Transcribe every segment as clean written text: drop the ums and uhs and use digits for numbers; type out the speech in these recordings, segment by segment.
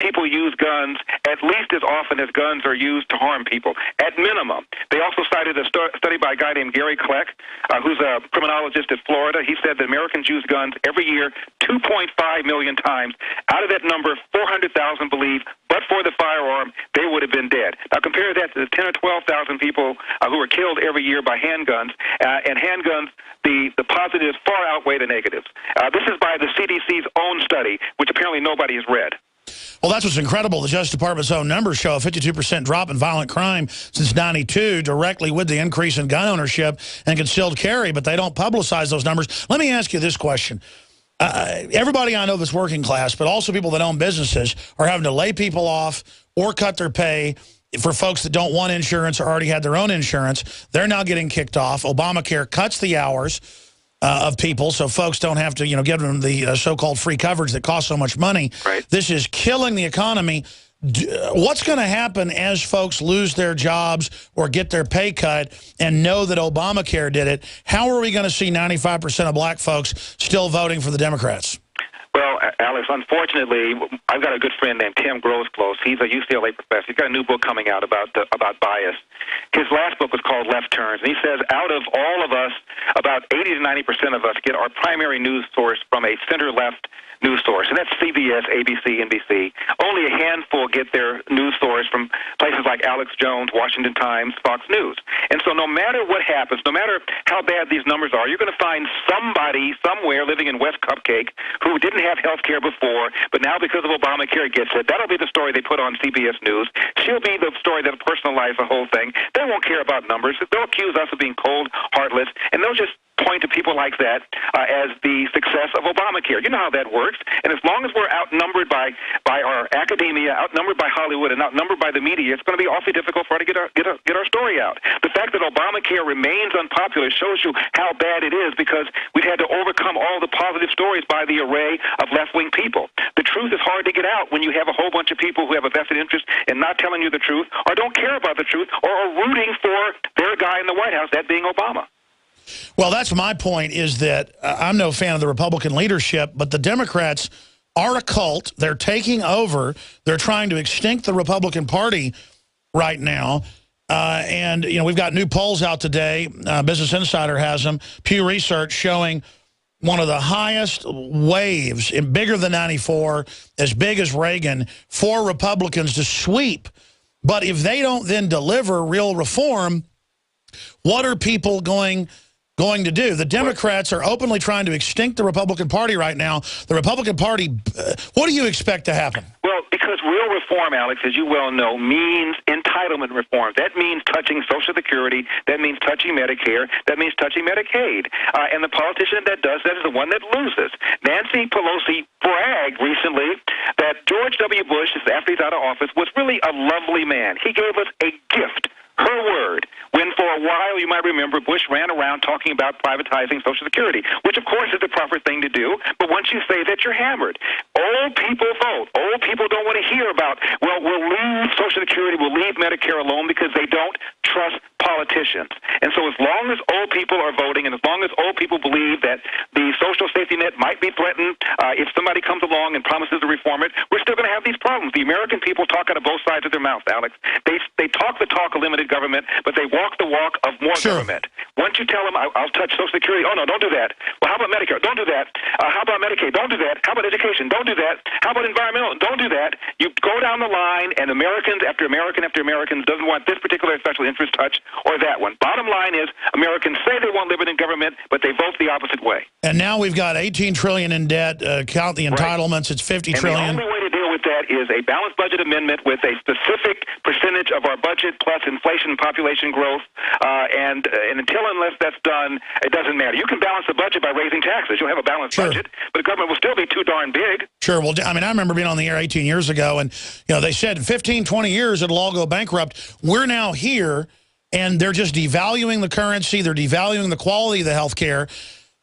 people use guns at least as often as guns are used to harm people, at minimum. They also cited a study by a guy named Gary Kleck, who's a criminologist at Florida. He said that Americans use guns every year 2.5 million times. Out of that number, 400,000 believe, but for the firearm, they would have been dead. Now compare that to the 10 or 12,000 people who are killed every year by handguns. And handguns, the positives far outweigh the negatives. This is by the CDC's own study, which apparently nobody has read. Well, that's what's incredible. The Justice Department's own numbers show a 52% drop in violent crime since '92, directly with the increase in gun ownership and concealed carry, but they don't publicize those numbers. Let me ask you this question. Everybody I know that's working class, but also people that own businesses, are having to lay people off or cut their pay for folks that don't want insurance or already had their own insurance. They're now getting kicked off. Obamacare cuts the hours of people, so folks don't have to, give them the so-called free coverage that costs so much money. Right. This is killing the economy. What's going to happen as folks lose their jobs or get their pay cut and know that Obamacare did it? How are we going to see 95% of black folks still voting for the Democrats? Well, Alex, unfortunately, I've got a good friend named Tim Grosclose. He's a UCLA professor. He's got a new book coming out about bias. His last book was called Left Turns, and he says out of all of us, about 80 to 90% of us get our primary news source from a center-left news source, and that's CBS, ABC, NBC. Only a handful get their news source from places like Alex Jones, Washington Times, Fox News. And so no matter what happens, no matter how bad these numbers are, you're going to find somebody somewhere living in West Cupcake who didn't have health care before, but now because of Obamacare gets it. That'll be the story they put on CBS News. She'll be the story that'll personalize the whole thing. They won't care about numbers. They'll accuse us of being cold, heartless, and they'll just point to people like that as the success of Obamacare. You know how that works. And as long as we're outnumbered by our academia, outnumbered by Hollywood, and outnumbered by the media, it's going to be awfully difficult for us to get our story out. The fact that Obamacare remains unpopular shows you how bad it is, because we've had to overcome all the positive stories by the array of left-wing people. The truth is hard to get out when you have a whole bunch of people who have a vested interest in not telling you the truth, or don't care about the truth, or are rooting for their guy in the White House, that being Obama. Well, that's my point, is that I'm no fan of the Republican leadership, but the Democrats are a cult. They're taking over. They're trying to extinct the Republican Party right now. And, we've got new polls out today. Business Insider has them. Pew Research showing one of the highest waves, bigger than '94, as big as Reagan, for Republicans to sweep. But if they don't then deliver real reform, what are people going to do? The Democrats are openly trying to extinct the Republican Party right now. The Republican Party, what do you expect to happen? Well, because real reform, Alex, as you well know, means entitlement reform. That means touching Social Security. That means touching Medicare. That means touching Medicaid. And the politician that does that is the one that loses. Nancy Pelosi bragged recently that George W. Bush, after he's out of office, was really a lovely man. He gave us a gift. Her word, when for a while, you might remember, Bush ran around talking about privatizing Social Security, which of course is the proper thing to do, but once you say that, you're hammered. Old people vote. Old people don't want to hear about, well, we'll leave Social Security, we'll leave Medicare alone, because they don't trust politicians. And so as long as old people are voting, and as long as old people believe that the social safety net might be threatened if somebody comes along and promises to reform it, we're still going to have these problems. The American people talk out of both sides of their mouth, Alex. They talk the talk of limited government, but they walk the walk of more government. Once you tell them, I'll touch Social Security, oh, no, don't do that. Well, how about Medicare? Don't do that. How about Medicaid? Don't do that. How about education? Don't do that. How about environmental? Don't do that. You go down the line, and Americans after American after Americans doesn't want this particular special interest touched or that one. Bottom line is, Americans say they want limited government, but they vote the opposite way. And now we've got $18 trillion in debt. Count the entitlements, it's $50 trillion. The only way to deal with that is a balanced budget amendment with a specific percentage of our budget plus inflation and population growth. And unless that's done, it doesn't matter. You can balance the budget by raising taxes. You'll have a balanced budget, but the government will still be too darn big. Sure. Well, I mean, I remember being on the air 18 years ago, and they said in 15, 20 years it'll all go bankrupt. We're now here, and they're just devaluing the currency. They're devaluing the quality of the health care.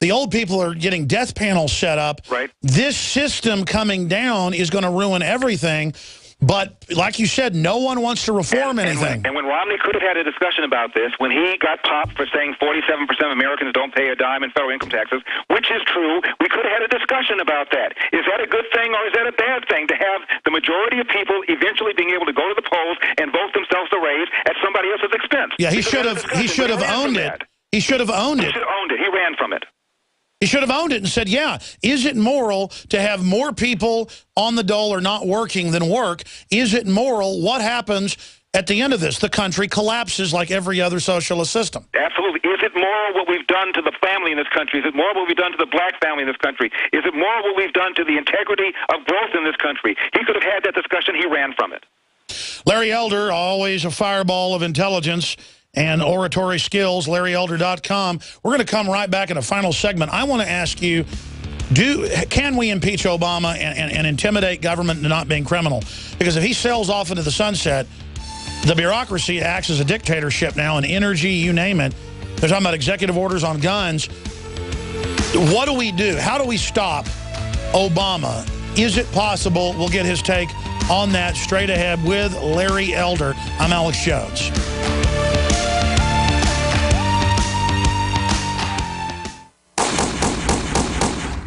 The old people are getting death panels set up. Right. This system coming down is going to ruin everything. But like you said, no one wants to reform anything. And when Romney could have had a discussion about this, when he got popped for saying 47% of Americans don't pay a dime in federal income taxes, which is true, we could have had a discussion about that. Is that a good thing or is that a bad thing to have the majority of people eventually being able to go to the polls and vote themselves a raise at somebody else's expense? Yeah, he should have owned it. He should have owned it. He should have owned it. He ran from it. He should have owned it and said, yeah, is it moral to have more people on the dole or not working than work? Is it moral? What happens at the end of this? The country collapses like every other socialist system. Absolutely. Is it moral what we've done to the family in this country? Is it moral what we've done to the black family in this country? Is it moral what we've done to the integrity of growth in this country? He could have had that discussion. He ran from it. Larry Elder, always a fireball of intelligence and oratory skills, LarryElder.com. We're going to come right back in a final segment. I want to ask you, can we impeach Obama and intimidate government into not being criminal? Because if he sails off into the sunset, the bureaucracy acts as a dictatorship now in energy, you name it. They're talking about executive orders on guns. What do we do? How do we stop Obama? Is it possible? We'll get his take on that straight ahead with Larry Elder. I'm Alex Jones.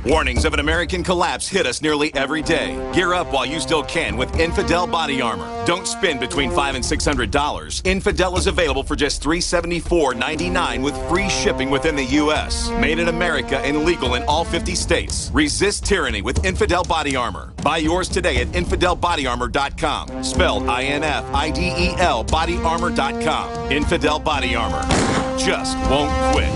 Warnings of an American collapse hit us nearly every day. Gear up while you still can with Infidel body armor. Don't spend between $500 and $600. Infidel is available for just $374.99 with free shipping within the U.S. Made in America and legal in all 50 states. Resist tyranny with Infidel body armor. Buy yours today at InfidelBodyArmor.com. Spelled INFIDEL BodyArmor.com. Infidel body armor. Just won't quit.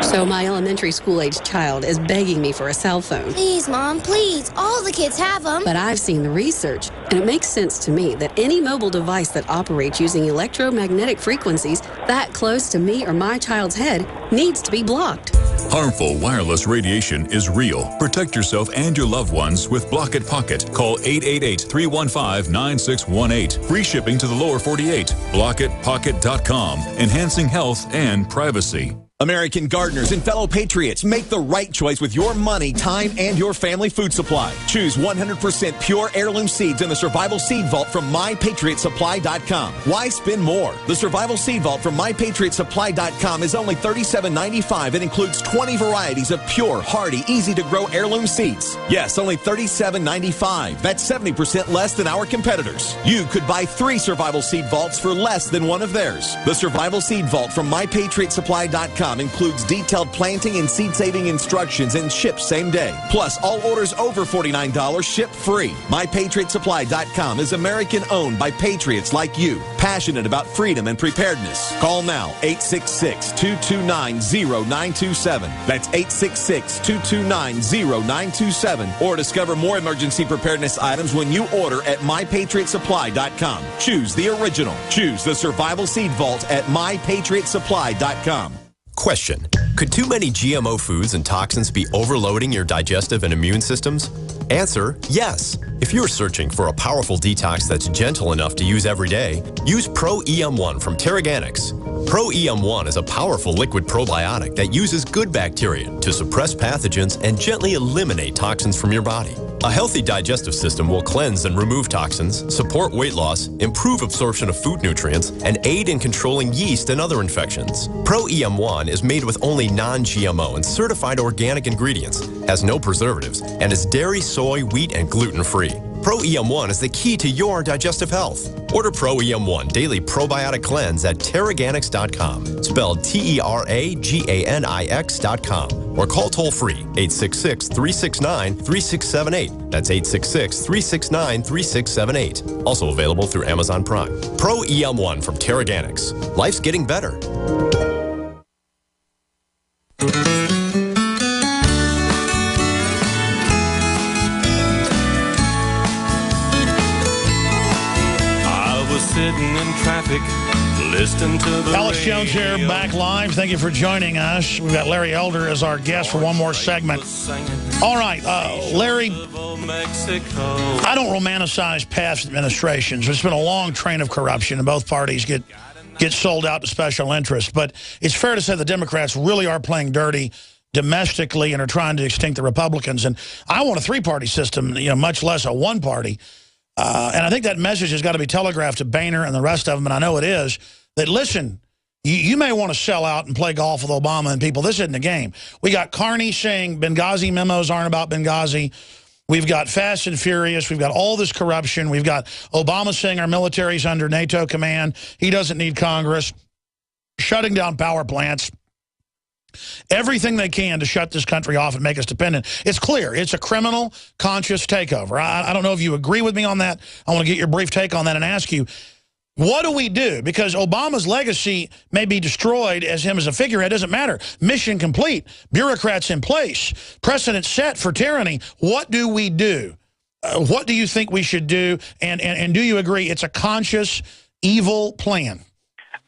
So my elementary school-aged child is begging me for a cell phone. Please, Mom, please. All the kids have them. But I've seen the research, and it makes sense to me that any mobile device that operates using electromagnetic frequencies that close to me or my child's head needs to be blocked. Harmful wireless radiation is real. Protect yourself and your loved ones with Block It Pocket. Call 888-315-9618. Free shipping to the lower 48. BlockItPocket.com. Enhancing health and privacy. American gardeners and fellow patriots, make the right choice with your money, time, and your family food supply. Choose 100% pure heirloom seeds in the Survival Seed Vault from MyPatriotSupply.com. Why spend more? The Survival Seed Vault from MyPatriotSupply.com is only $37.95 and includes 20 varieties of pure, hardy, easy-to-grow heirloom seeds. Yes, only $37.95. That's 70% less than our competitors. You could buy 3 Survival Seed Vaults for less than one of theirs. The Survival Seed Vault from MyPatriotSupply.com includes detailed planting and seed-saving instructions and ships same day. Plus, all orders over $49 ship free. MyPatriotSupply.com is American-owned by patriots like you, passionate about freedom and preparedness. Call now, 866-229-0927. That's 866-229-0927. Or discover more emergency preparedness items when you order at MyPatriotSupply.com. Choose the original. Choose the Survival Seed Vault at MyPatriotSupply.com. Question: could too many GMO foods and toxins be overloading your digestive and immune systems? Answer: yes. If you're searching for a powerful detox that's gentle enough to use every day, use Pro-EM1 from Teraganix. Pro-EM1 is a powerful liquid probiotic that uses good bacteria to suppress pathogens and gently eliminate toxins from your body. A healthy digestive system will cleanse and remove toxins, support weight loss, improve absorption of food nutrients, and aid in controlling yeast and other infections. Pro-EM1 is made with only non-GMO and certified organic ingredients, has no preservatives, and is dairy, soy, wheat, and gluten-free. Pro-EM1 is the key to your digestive health. Order Pro-EM1 Daily Probiotic Cleanse at Teraganix.com, spelled Teraganix.com, or call toll-free 866-369-3678. That's 866-369-3678. Also available through Amazon Prime. Pro-EM1 from Teraganix. Life's getting better. Sitting in traffic, listening to the Alex Jones here, back live. Thank you for joining us. We've got Larry Elder as our guest for one more segment. All right, Larry, I don't romanticize past administrations. There's been a long train of corruption, and both parties get sold out to special interests. But it's fair to say the Democrats really are playing dirty domestically and are trying to extinct the Republicans. And I want a three-party system, much less a one-party. And I think that message has got to be telegraphed to Boehner and the rest of them, and I know it is, that listen, you may want to sell out and play golf with Obama and people. This isn't a game. We got Carney saying Benghazi memos aren't about Benghazi. We've got Fast and Furious. We've got all this corruption. We've got Obama saying our military's under NATO command. He doesn't need Congress. Shutting down power plants. Everything they can to shut this country off and make us dependent. It's clear. It's a criminal, conscious takeover. I don't know if you agree with me on that. I want to get your brief take on that and ask you, what do we do? Because Obama's legacy may be destroyed as him as a figurehead. It doesn't matter. Mission complete. Bureaucrats in place. Precedent set for tyranny. What do we do? What do you think we should do? And do you agree it's a conscious, evil plan?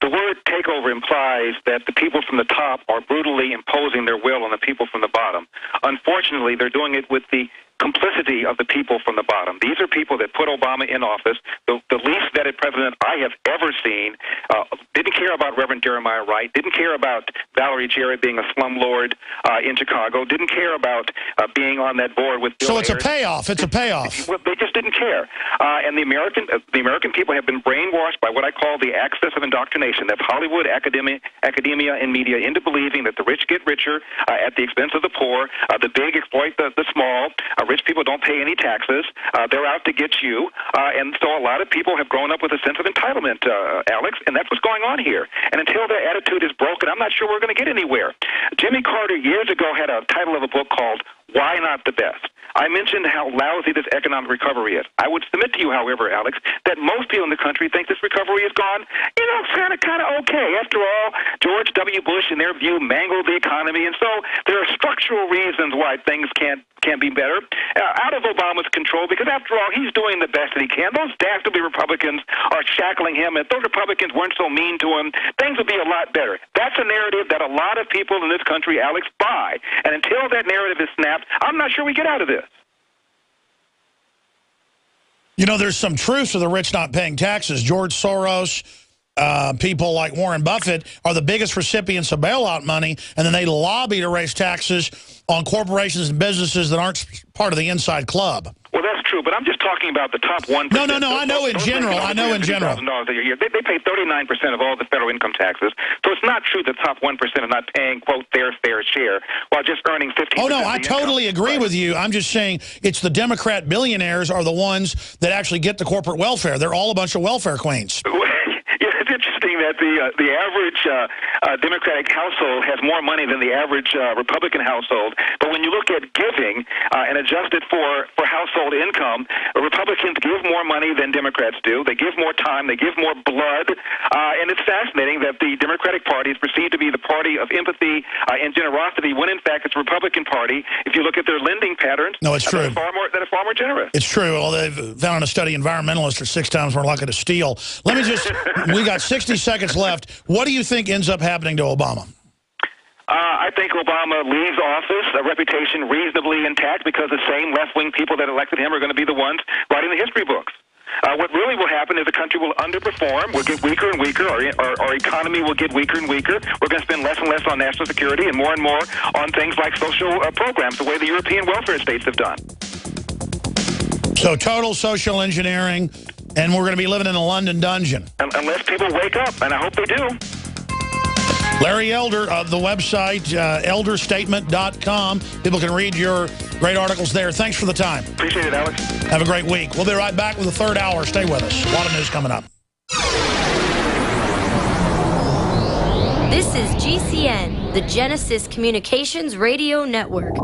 The word takeover implies that the people from the top are brutally imposing their will on the people from the bottom. Unfortunately, they're doing it with the complicity of the people from the bottom. These are people that put Obama in office. The least vetted president I have ever seen. Didn't care about Reverend Jeremiah Wright. Didn't care about Valerie Jarrett being a slumlord in Chicago. Didn't care about being on that board with Bill Ayers. So it's a payoff. It's a payoff. Well, they just didn't care. And the American people have been brainwashed by what I call the axis of indoctrination. That's Hollywood, academia, and media into believing that the rich get richer at the expense of the poor. The big exploit the small. Rich people don't pay any taxes. They're out to get you. And so a lot of people have grown up with a sense of entitlement, Alex, and that's what's going on here. And until that attitude is broken, I'm not sure we're going to get anywhere. Jimmy Carter years ago had a title of a book called Why Not the Best? I mentioned how lousy this economic recovery is. I would submit to you, however, Alex, that most people in the country think this recovery is gone, kind of okay. After all, George W. Bush, in their view, mangled the economy, and so there are structural reasons why things can't be better. Out of Obama's control, because after all, he's doing the best that he can. Those dastardly Republicans are shackling him. If those Republicans weren't so mean to him, things would be a lot better. That's a narrative that a lot of people in this country, Alex, buy. And until that narrative is snapped, I'm not sure we get out of this. There's some truth to the rich not paying taxes. George Soros, people like Warren Buffett are the biggest recipients of bailout money, and then they lobby to raise taxes on corporations and businesses that aren't part of the inside club. Well, that's true, but I'm just talking about the top 1%. No, I know in general. They pay 39% of all the federal income taxes. So it's not true the top 1% are not paying, quote, their fair share while just earning 15%. Oh, no, I totally agree with you. I'm just saying it's the Democrat billionaires are the ones that actually get the corporate welfare. They're all a bunch of welfare queens. It's interesting that the average Democratic household has more money than the average Republican household. But when you look at giving and adjust it for household income, Republicans give more money than Democrats do. They give more time. They give more blood. And it's fascinating that the Democratic Party is perceived to be the party of empathy and generosity when, in fact, it's the Republican Party. If you look at their lending patterns, no, it's true. That are far more generous. It's true. Well, they've found in a study environmentalists are 6 times more likely to steal. Let me just... We got 60 seconds left. What do you think ends up happening to Obama? I think Obama leaves office, a reputation reasonably intact, because the same left-wing people that elected him are going to be the ones writing the history books. What really will happen is the country will underperform, will get weaker and weaker, our economy will get weaker and weaker. We're going to spend less and less on national security and more on things like social programs, the way the European welfare states have done. So total social engineering, and we're going to be living in a London dungeon. Unless people wake up, and I hope they do. Larry Elder, the website, elderstatement.com. People can read your great articles there. Thanks for the time. Appreciate it, Alex. Have a great week. We'll be right back with the third hour. Stay with us. A lot of news coming up. This is GCN, the Genesis Communications Radio Network.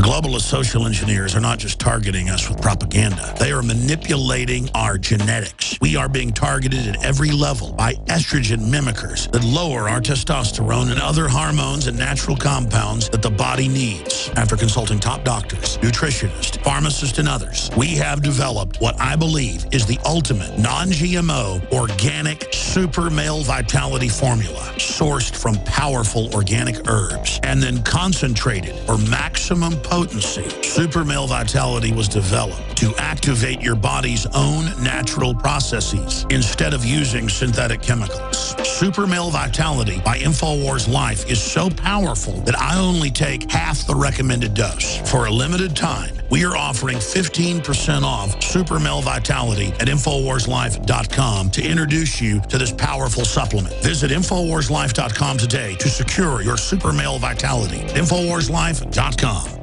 Globalist social engineers are not just targeting us with propaganda. They are manipulating our genetics. We are being targeted at every level by estrogen mimickers that lower our testosterone and other hormones and natural compounds that the body needs. After consulting top doctors, nutritionists, pharmacists, and others, we have developed what I believe is the ultimate non-GMO organic super male vitality formula sourced from powerful organic herbs and then concentrated for maximum potency potency. Super Male Vitality was developed to activate your body's own natural processes instead of using synthetic chemicals. Super Male Vitality by InfoWars Life is so powerful that I only take half the recommended dose. For a limited time, we are offering 15% off Super Male Vitality at InfoWarsLife.com to introduce you to this powerful supplement. Visit InfoWarsLife.com today to secure your Super Male Vitality. InfoWarsLife.com.